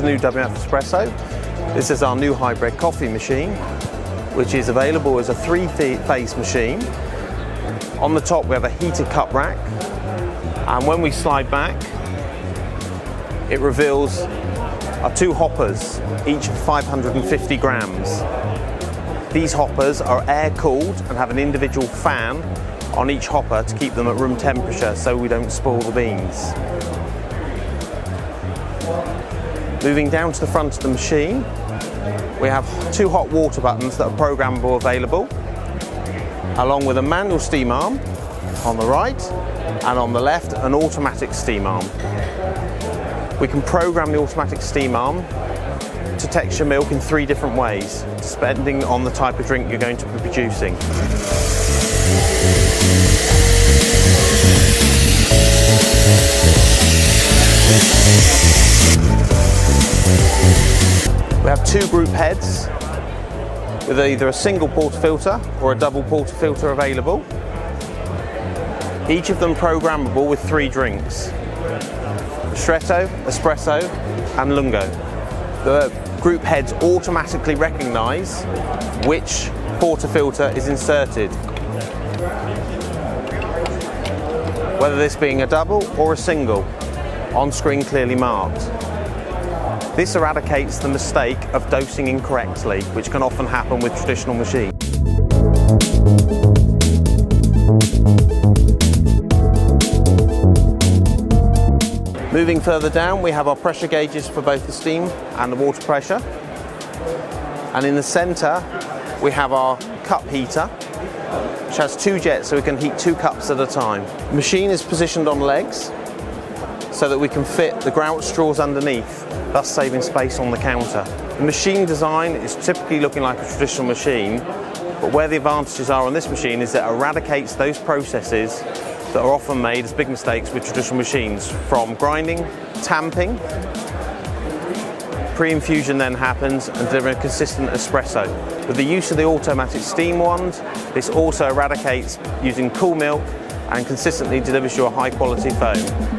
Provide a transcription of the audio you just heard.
new WMF Espresso. This is our new hybrid coffee machine, which is available as a three-phase machine. On the top we have a heated cup rack, and when we slide back, it reveals our two hoppers, each 550 grams. These hoppers are air-cooled and have an individual fan on each hopper to keep them at room temperature so we don't spoil the beans. Moving down to the front of the machine, we have two hot water buttons that are programmable available, along with a manual steam arm on the right, and on the left an automatic steam arm. We can program the automatic steam arm to texture milk in three different ways, depending on the type of drink you're going to be producing. We have two group heads with either a single portafilter or a double portafilter available. Each of them programmable with three drinks: Ristretto, Espresso and Lungo. The group heads automatically recognise which portafilter is inserted, whether this being a double or a single, on screen clearly marked. This eradicates the mistake of dosing incorrectly, which can often happen with traditional machines. Moving further down, we have our pressure gauges for both the steam and the water pressure. And in the centre, we have our cup heater, which has two jets so we can heat 2 cups at a time. The machine is positioned on legs so that we can fit the grout straws underneath, thus saving space on the counter. The machine design is typically looking like a traditional machine, but where the advantages are on this machine is that it eradicates those processes that are often made as big mistakes with traditional machines, from grinding, tamping. Pre-infusion then happens and delivering a consistent espresso. With the use of the automatic steam wand, this also eradicates using cool milk and consistently delivers you a high quality foam.